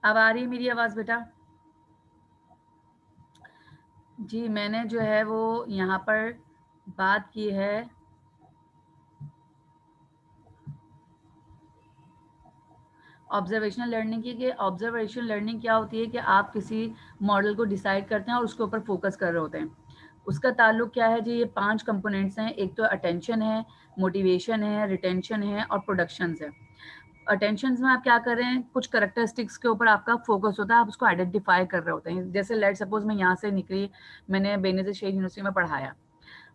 अब आ रही है मेरी आवाज बेटा? जी, मैंने जो है वो यहाँ पर बात की है ऑब्जर्वेशनल लर्निंग की, कि ऑब्जर्वेशनल लर्निंग क्या होती है कि आप किसी मॉडल को डिसाइड करते हैं और उसके ऊपर फोकस कर रहे होते हैं। उसका ताल्लुक क्या है जी? ये 5 कंपोनेंट्स हैं। एक तो अटेंशन है, मोटिवेशन है, रिटेंशन है और प्रोडक्शंस है। अटेंशन में आप क्या कर रहे हैं? कुछ कैरेक्टरिस्टिक्स के ऊपर आपका फोकस होता है, आप उसको आइडेंटिफाई कर रहे होते हैं। जैसे लेट सपोज मैं यहाँ से निकली, मैंने बेनज़ीर शेख यूनिवर्सिटी में पढ़ाया।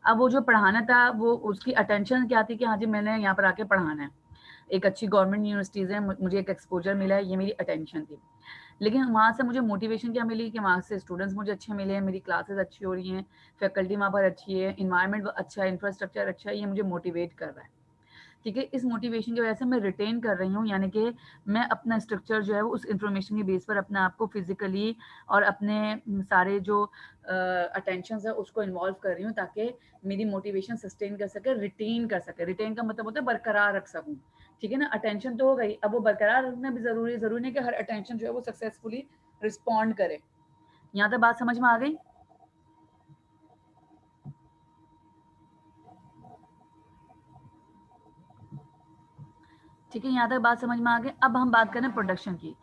अब वो जो पढ़ाना था, वो उसकी अटेंशन क्या थी कि हाँ जी मैंने यहाँ पर आके पढ़ाना है, एक अच्छी गवर्नमेंट यूनिवर्सिटीज़ है, मुझे एक एक्सपोजर मिला है, ये मेरी अटेंशन थी। लेकिन वहाँ से मुझे मोटिवेशन क्या मिली कि वहाँ से स्टूडेंट्स मुझे अच्छे मिले हैं, मेरी क्लासेस अच्छी हो रही हैं, फैकल्टी वहाँ पर अच्छी है, इन्वायरमेंट अच्छा है, इंफ्रास्ट्रक्चर अच्छा है, ये मुझे मोटिवेट कर रहा है। ठीक है, इस मोटिवेशन की वजह से मैं रिटेन कर रही हूँ, यानी कि मैं अपना स्ट्रक्चर जो है वो उस इन्फॉर्मेशन के बेस पर अपने आप को फिजिकली और अपने सारे जो अटेंशन है उसको इन्वॉल्व कर रही हूँ, ताकि मेरी मोटिवेशन सस्टेन कर सके, रिटेन कर सके। रिटेन का मतलब होता है बरकरार रख सकूँ। ठीक है ना, अटेंशन तो हो गई, अब वो बरकरार रखना भी जरूरी नहीं कि हर अटेंशन जो है वो सक्सेसफुली रिस्पॉन्ड करे। यहाँ तक बात समझ में आ गई? ठीक है, यहाँ तक बात समझ में आ गई। अब हम बात करें प्रोडक्शन की।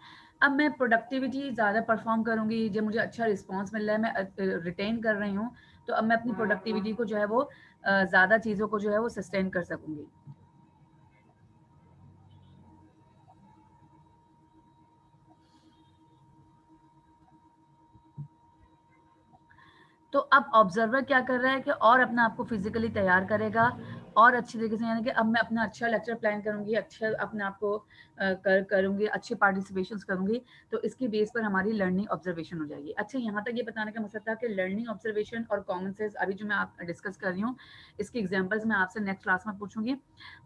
अब मैं प्रोडक्टिविटी ज़्यादा परफॉर्म करूँगी, जब मुझे अच्छा रिस्पॉन्स मिल रहा है, मैं रिटेन कर रही हूँ, तो अब मैं अपनी प्रोडक्टिविटी को जो है वो ज़्यादा चीज़ों को जो है वो सस्टेन कर सकूँगी। तो अब ऑब्जर्वर क्या कर रहा है कि और अपने आप को फिजिकली तैयार करेगा और अच्छी तरीके से, यानी कि अब मैं अपना अच्छा लेक्चर प्लान करूंगी, अच्छा अपने आप को करूंगी, अच्छे पार्टिसिपेशंस करूंगी, तो इसकी बेस पर हमारी लर्निंग ऑब्जर्वेशन हो जाएगी। अच्छा, यहाँ तक ये बताने का मकसद था कि लर्निंग ऑब्जर्वेशन और कॉमन सेंस अभी जो मैं आप डिस्कस कर रही हूँ, इसकी एग्जाम्पल्स मैं आपसे नेक्स्ट क्लास में पूछूंगी।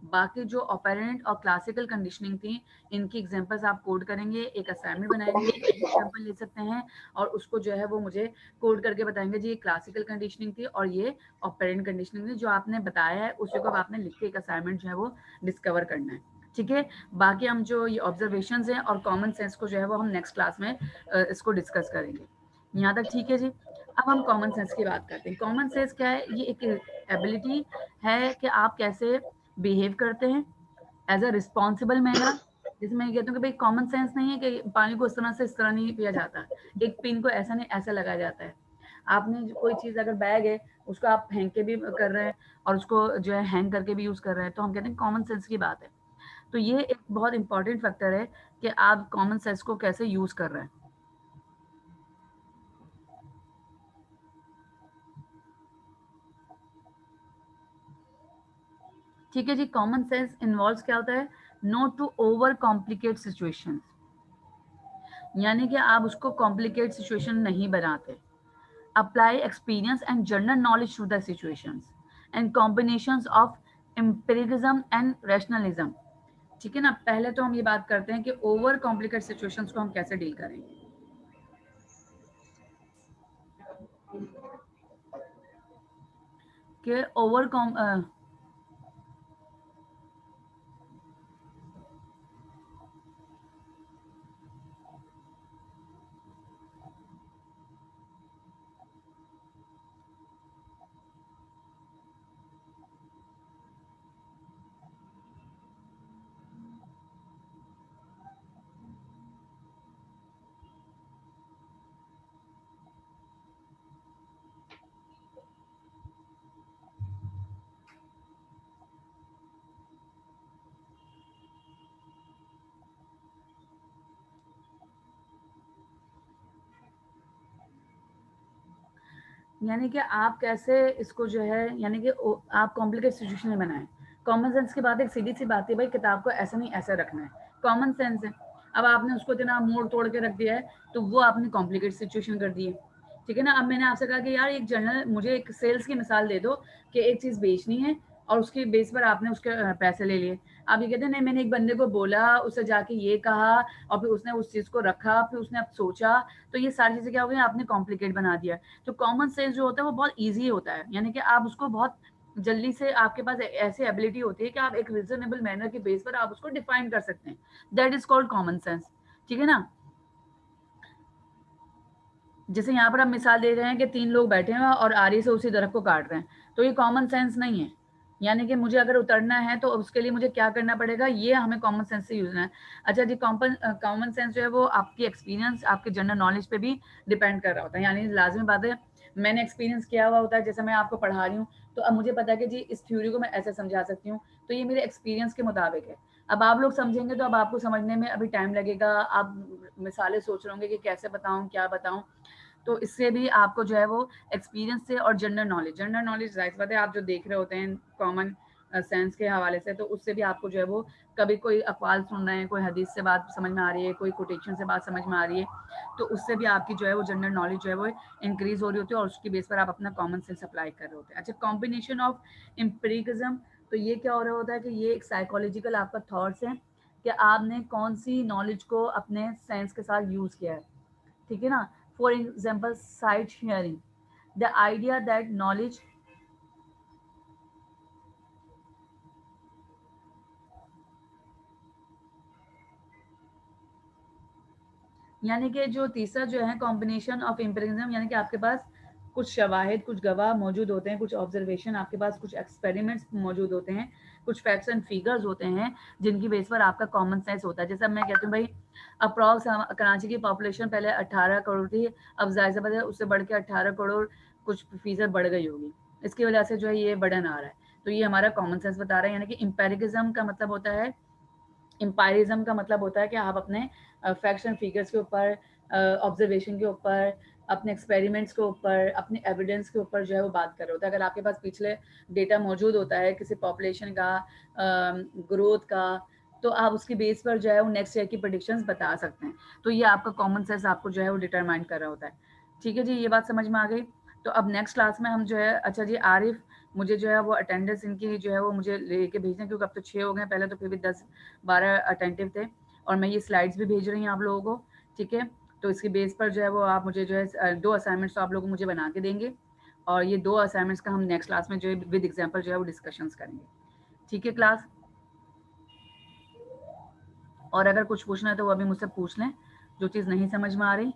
बाकी जो ऑपेरेंट और क्लासिकल कंडीशनिंग थी, इनकी एग्जाम्पल्स आप कोड करेंगे, एक असाइनमेंट बनाएंगे, एक एग्जाम्पल ले सकते हैं और उसको जो है वो मुझे कोड करके बताएंगे जी ये क्लासिकल कंडीशनिंग थी और ये ऑपरेंट कंडीशनिंग थी। जो आपने बताया है उसी को आपने लिख के एक असाइनमेंट जो है वो डिस्कवर करना है। ठीक है, बाकी हम जो ये ऑब्जर्वेशंस हैं और कॉमन सेंस को जो है वो हम नेक्स्ट क्लास में इसको डिस्कस करेंगे। यहाँ तक ठीक है जी? अब हम कॉमन सेंस की बात करते हैं। कॉमन सेंस क्या है? ये एक एबिलिटी है कि आप कैसे बिहेव करते हैं एज अ रिस्पॉन्सिबल मैनर। जैसे मैं कहती हूँ कि भाई कॉमन सेंस नहीं है कि पानी को इस तरह से इस तरह नहीं पिया जाता, एक पिन को ऐसा नहीं ऐसा लगाया जाता है। आपने कोई चीज़, अगर बैग है उसको आप फेंक के भी कर रहे हैं और उसको जो है हैंग करके भी यूज़ कर रहे हैं, तो हम कहते हैं कॉमन सेंस की बात है। तो ये एक बहुत इंपॉर्टेंट फैक्टर है कि आप कॉमन सेंस को कैसे यूज़ कर रहे हैं। ठीक है जी, कॉमन सेंस इन्वॉल्व क्या होता है? Not to overcomplicate situations, यानी कि आप उसको कॉम्प्लिकेट सिचुएशन नहीं बनाते। Apply experience and general knowledge to the situations and combinations of empiricism and rationalism. ठीक है ना, पहले तो हम ये बात करते हैं कि ओवर कॉम्प्लिकेट सिचुएशंस को हम कैसे डील करेंगे। कि ओवर यानी कि आप कैसे इसको जो है, यानी कि आप कॉम्प्लिकेट सिचुएशन में बनाएं। कॉमन सेंस की बात एक सीधी सी बात है भाई, किताब को ऐसा नहीं ऐसा रखना है, कॉमन सेंस है। अब आपने उसको इतना मोड़ तोड़ के रख दिया है, तो वो आपने कॉम्प्लिकेट सिचुएशन कर दी है। ठीक है ना, अब मैंने आपसे कहा कि यार एक जनरल मुझे एक सेल्स की मिसाल दे दो कि एक चीज़ बेचनी है और उसके बेस पर आपने उसके पैसे ले लिए। आप ये कहते हैं नहीं, मैंने एक बंदे को बोला, उससे जाके ये कहा और फिर उसने उस चीज़ को रखा, फिर उसने अब सोचा, तो ये सारी चीज़ें क्या हो गई, आपने कॉम्प्लिकेट बना दिया। तो कॉमन सेंस जो होता है वो बहुत ईजी होता है, यानी कि आप उसको बहुत जल्दी से, आपके पास ऐसी एबिलिटी होती है कि आप एक रीजनेबल मैनर के बेस पर आप उसको डिफाइन कर सकते हैं। That is called common sense. ठीक है ना, जैसे यहाँ पर हम मिसाल दे रहे हैं कि 3 लोग बैठे हैं और आरी से उसी दरख्त को काट रहे हैं, तो ये कॉमन सेंस नहीं है। यानी कि मुझे अगर उतरना है तो उसके लिए मुझे क्या करना पड़ेगा, ये हमें कॉमन सेंस से यूज़ है। अच्छा जी, कॉमन सेंस जो है वो आपकी एक्सपीरियंस, आपके जनरल नॉलेज पे भी डिपेंड कर रहा होता है। यानी लाज़मी बात है, मैंने एक्सपीरियंस किया हुआ होता है, जैसे मैं आपको पढ़ा रही हूँ, तो अब मुझे पता है कि जी इस थ्योरी को मैं ऐसे समझा सकती हूँ, तो ये मेरे एक्सपीरियंस के मुताबिक है। अब आप लोग समझेंगे तो अब आपको समझने में अभी टाइम लगेगा, आप मिसालें सोच रहे होंगे कि कैसे बताऊँ, क्या बताऊँ? तो इससे भी आपको जो है वो एक्सपीरियंस से और जनरल नॉलेज ज़ाहिर सी बात है आप जो देख रहे होते हैं कॉमन सेंस के हवाले से, तो उससे भी आपको जो है वो कभी कोई अक़वाल सुन रहे हैं, कोई हदीस से बात समझ में आ रही है, कोई कोटेशन से बात समझ में आ रही है, तो उससे भी आपकी जो है वो जनरल नॉलेज जो है वो इंक्रीज़ हो रही होती है और उसकी बेस पर आप अपना कॉमन सेंस अप्लाई कर रहे होते हैं। अच्छा, कॉम्बिनेशन ऑफ एम्पिरिकलिज्म, तो ये क्या हो रहा होता है कि ये एक साइकोलॉजिकल आपका थॉट्स है कि आपने कौन सी नॉलेज को अपने सेंस के साथ यूज़ किया है, ठीक है ना? For example, sight hearing, the idea that knowledge, यानी कि जो तीसरा जो है कॉम्बिनेशन ऑफ एम्पिरिज्म, यानी कि आपके पास कुछ शवाहिद, कुछ गवाह मौजूद होते हैं, कुछ ऑब्जर्वेशन, आपके पास कुछ एक्सपेरिमेंट्स मौजूद होते हैं, कुछ फैक्ट्स एंड फिगर्स होते हैं जिनकी बेस पर आपका कॉमन सेंस होता है। जैसे मैं कहती हूँ भाई, अप्रॉक्स कराची की पॉपुलेशन पहले 18 करोड़ थी, अब जाहिर सी बात है उससे बढ़ के 18 करोड़ कुछ फीसद बढ़ गई होगी। इसकी वजह से जो है ये बर्डन आ रहा है, तो ये हमारा कॉमन सेंस बता रहा है। यानी कि एम्पेरिकिज्म का मतलब होता है, एम्पायरिज्म का मतलब होता है कि आप अपने फैक्ट्स एंड फिगर्स के ऊपर, ऑब्जर्वेशन के ऊपर, अपने एक्सपेरिमेंट्स के ऊपर, अपने एविडेंस के ऊपर जो है वो बात कर रहे होते हैं। अगर आपके पास पिछले डेटा मौजूद होता है किसी पॉपुलेशन का, ग्रोथ का, तो आप उसकी बेस पर जो है वो नेक्स्ट ईयर की प्रेडिक्शंस बता सकते हैं। तो ये आपका कॉमन सेंस आपको जो है वो डिटरमाइन कर रहा होता है। ठीक है जी, ये बात समझ में आ गई। तो अब नेक्स्ट क्लास में हम जो है, अच्छा जी आरिफ, मुझे जो है वो अटेंडेंस इनकी जो है वो मुझे लेके भेजना, क्योंकि अब तो 6 हो गए, पहले तो फिर भी 10-12 अटेंटिव थे, और मैं ये स्लाइड्स भी भेज रही हूँ आप लोगों को, ठीक है? तो इसकी बेस पर जो है वो आप मुझे जो है 2 असाइनमेंट्स तो आप लोग मुझे बना के देंगे, और ये 2 असाइनमेंट्स का हम नेक्स्ट क्लास में जो है विद एग्जांपल जो है वो डिस्कशंस करेंगे। ठीक है क्लास? और अगर कुछ पूछना है तो वो अभी मुझसे पूछ लें, जो चीज़ नहीं समझ में आ रही।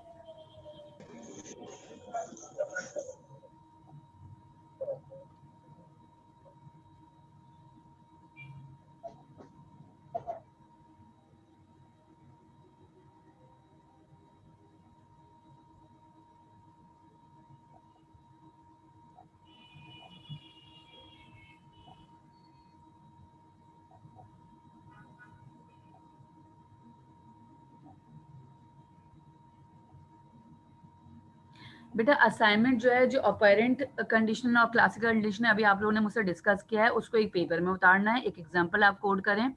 बेटा असाइनमेंट जो है, जो ऑपरेंट कंडीशन और क्लासिकल कंडीशन है, अभी आप लोगों ने मुझसे डिस्कस किया है, उसको एक पेपर में उतारना है, एक एग्जांपल आप कोड करें,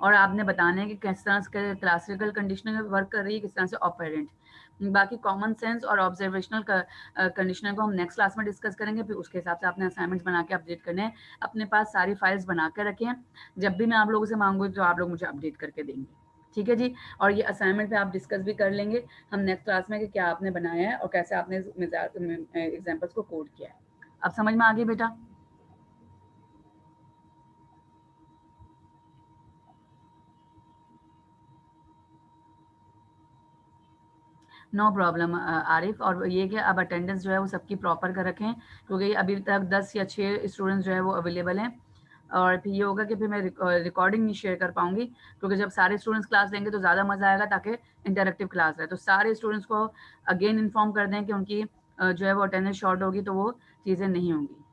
और आपने बताना है कि किस तरह से क्लासिकल कंडीशनिंग वर्क कर रही है, किस तरह से ऑपरेंट। बाकी कॉमन सेंस और ऑब्जर्वेशनल कंडीशनर को हम नेक्स्ट क्लास में डिस्कस करेंगे, फिर उसके हिसाब से आपने असाइनमेंट बना के अपडेट करने हैं। अपने पास सारी फाइल्स बना कर रखें, जब भी मैं आप लोगों से मांगूंगी तो आप लोग मुझे अपडेट करके देंगे। ठीक है जी, और ये असाइनमेंट पे आप डिस्कस भी कर लेंगे हम नेक्स्ट क्लास में कि क्या आपने बनाया है और कैसे आपने एग्जाम्पल्स को कोड किया है। अब समझ में आ गई बेटा? नो प्रॉब्लम आरिफ, और ये कि अब अटेंडेंस जो है वो सबकी प्रॉपर कर रखें, क्योंकि अभी तक 10 या 6 स्टूडेंट्स जो है वो अवेलेबल हैं, और फिर ये होगा कि फिर मैं रिकॉर्डिंग नहीं शेयर कर पाऊंगी, क्योंकि जब सारे स्टूडेंट्स क्लास लेंगे तो ज़्यादा मज़ा आएगा, ताकि इंटरेक्टिव क्लास रहे। तो सारे स्टूडेंट्स को अगेन इन्फॉर्म कर दें कि उनकी जो है वो अटेंडेंस शॉर्ट होगी, तो वो चीज़ें नहीं होंगी।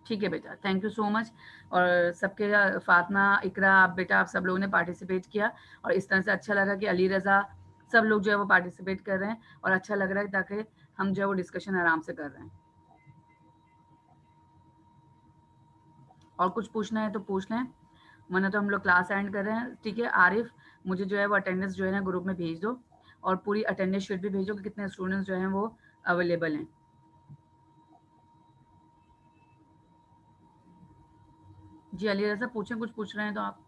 ठीक है बेटा, थैंक यू सो मच। और सबके फातिमा, इकरा, आप बेटा आप सब लोगों ने पार्टिसिपेट किया, और इस तरह से अच्छा लगा कि अली रज़ा, सब लोग जो है वो पार्टिसिपेट कर रहे हैं, और अच्छा लग रहा है, ताकि हम जो है वो डिस्कशन आराम से कर रहे हैं। और कुछ पूछना है तो पूछ लें, वरना तो हम लोग क्लास एंड कर रहे हैं। ठीक है आरिफ, मुझे जो है वो अटेंडेंस जो है ना ग्रुप में भेज दो, और पूरी अटेंडेंस शीट भी भेजो कि कितने स्टूडेंट्स जो हैं वो अवेलेबल हैं। जी अली रज़ा, पूछें, कुछ पूछ रहे हैं तो आप।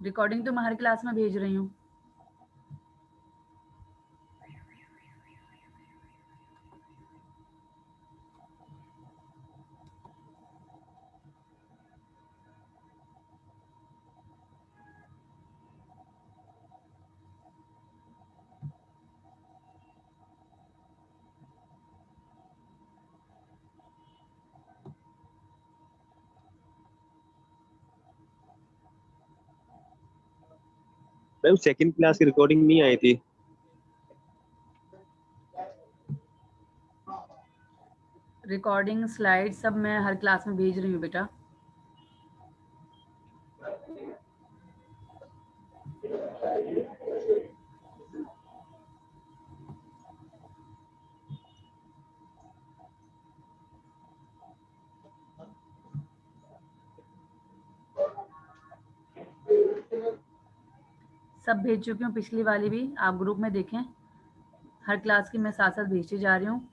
रिकॉर्डिंग तो मैं हर क्लास में भेज रही हूँ। मैम सेकंड क्लास की रिकॉर्डिंग नहीं आई थी। रिकॉर्डिंग स्लाइड सब मैं हर क्लास में भेज रही हूँ बेटा। सब भेज चुकी हूँ, पिछली वाली भी आप ग्रुप में देखें। हर क्लास की मैं साथ साथ भेजती जा रही हूँ।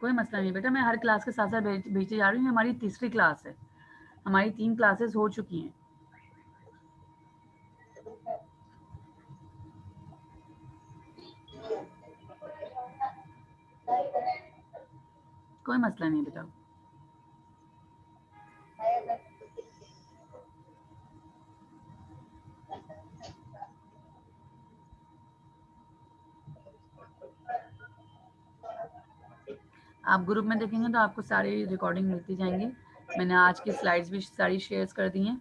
कोई मसला नहीं बेटा, मैं हर क्लास के साथ साथ भेजती जा रही हूँ। हमारी तीसरी क्लास है, हमारी 3 क्लासेस हो चुकी हैं। कोई मसला नहीं बेटा। आप ग्रुप में देखेंगे तो आपको सारी रिकॉर्डिंग मिलती जाएंगी। मैंने आज की स्लाइड्स भी सारी शेयर कर दी हैं।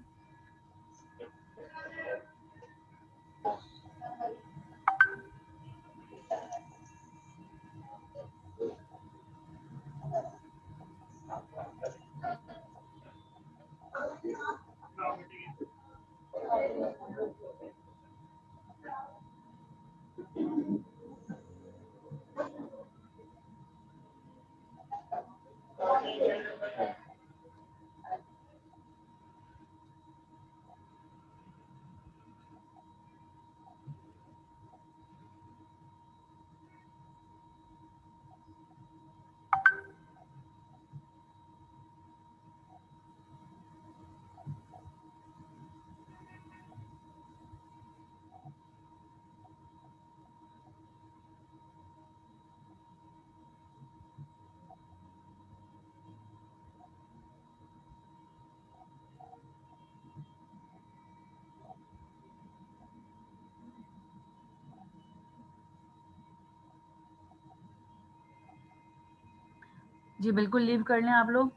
जी बिल्कुल, लीव कर लें आप लोग।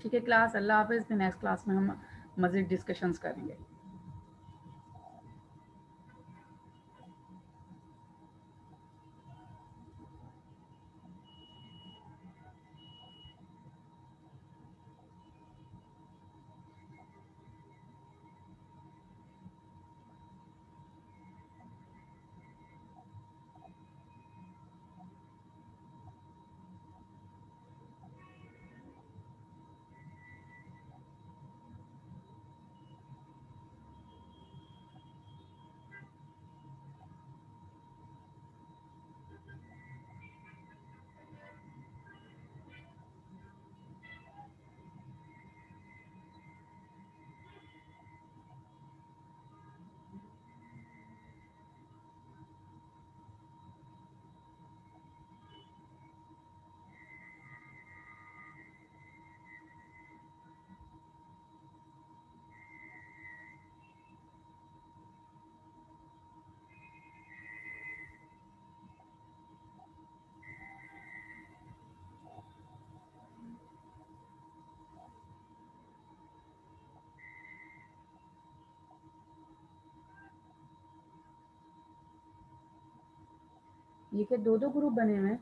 ठीक है क्लास, अल्लाह हाफिज़। फिर नेक्स्ट क्लास में हम मज़ीद डिस्कशंस करेंगे। ये क्या 2-2 ग्रुप बने हुए हैं?